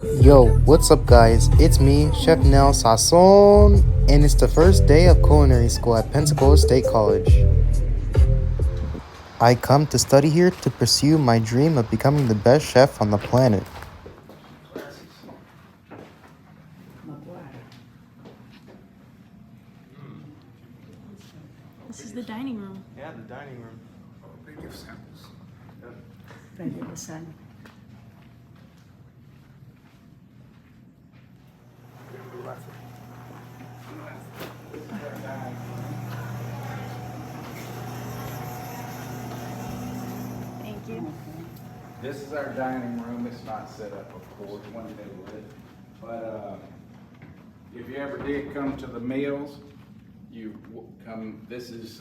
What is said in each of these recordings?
Yo, what's up guys? It's me, Chef Nel Sasson, and it's the first day of culinary school at Pensacola State College. I come to study here to pursue my dream of becoming the best chef on the planet. This is the dining room. Yeah, the dining room. They give samples. Right in the sun. Thank you. This is our dining room. It's not set up, of course, one day would. But if you ever did come to the meals, this is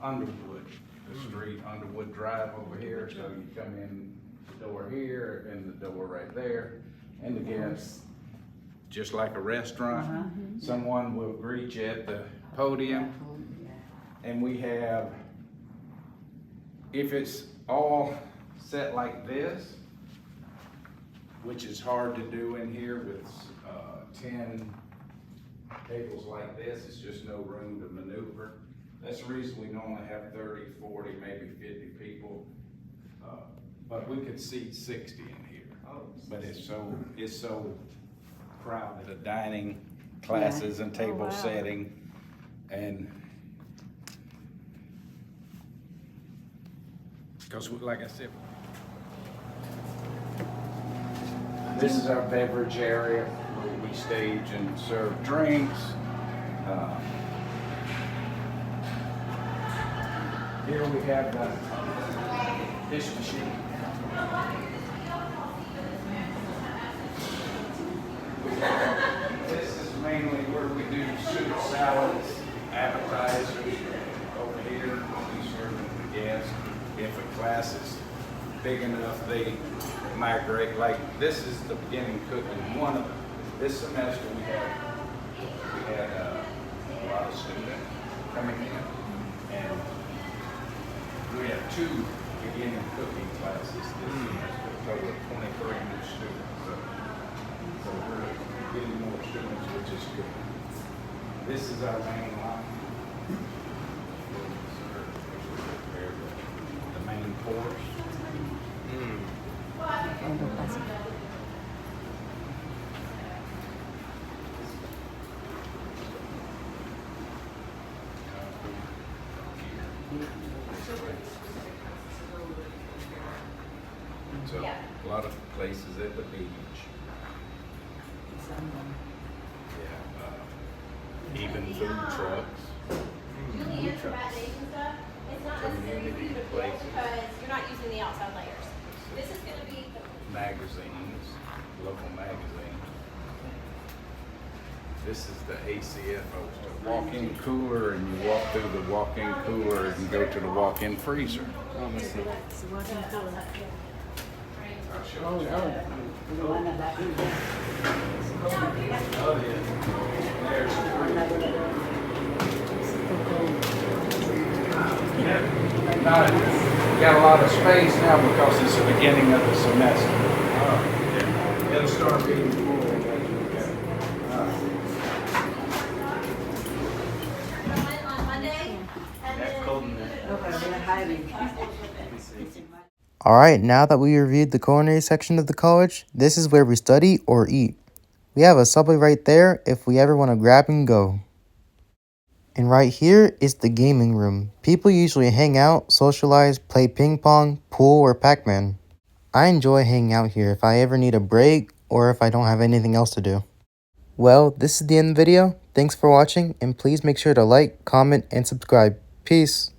Underwood, the street, Underwood Drive over here. So you come in the door here and the door right there. And the guests, just like a restaurant, someone will greet you at the podium. And we have, if it's all set like this, which is hard to do in here with 10 tables like this, it's just no room to maneuver. That's the reason we normally have 30, 40, maybe 50 people. But we could seat 60 in here. But it's so crowded, the dining classes and table setting. And because like I said, this is our beverage area where we stage and serve drinks. Here we have the dish machine. This is mainly where we do soup, salads, appetizers. Over here, we serve them to guests. If a class is big enough, they migrate. Like this is the beginning cooking. This semester we had a lot of students coming in, and we had 2 beginning cooking classes this semester, a total of 23 new students. So we're getting more students, which is good. This is our main line. The main course. So a lot of places at the beach. Yeah, even food trucks. Julian, for bad days and stuff, it's not necessarily for you to feel because you're not using the outside layers. This is gonna be the Magazines, local magazines. This is the ACF walk-in cooler, and you walk through the walk-in cooler and go to the walk-in freezer. It's a walking cooler. I'll show Oh, you. the one about you. Oh, yeah. There's the we got a lot of space now because it's the beginning of the semester. Yeah. It'll start being full. on Monday, and then Alright, now that we reviewed the culinary section of the college, this is where we study or eat. We have a Subway right there if we ever want to grab and go. And right here is the gaming room. People usually hang out, socialize, play ping pong, pool, or Pac-Man. I enjoy hanging out here if I ever need a break or if I don't have anything else to do. Well, this is the end of the video. Thanks for watching, and please make sure to like, comment, and subscribe. Peace.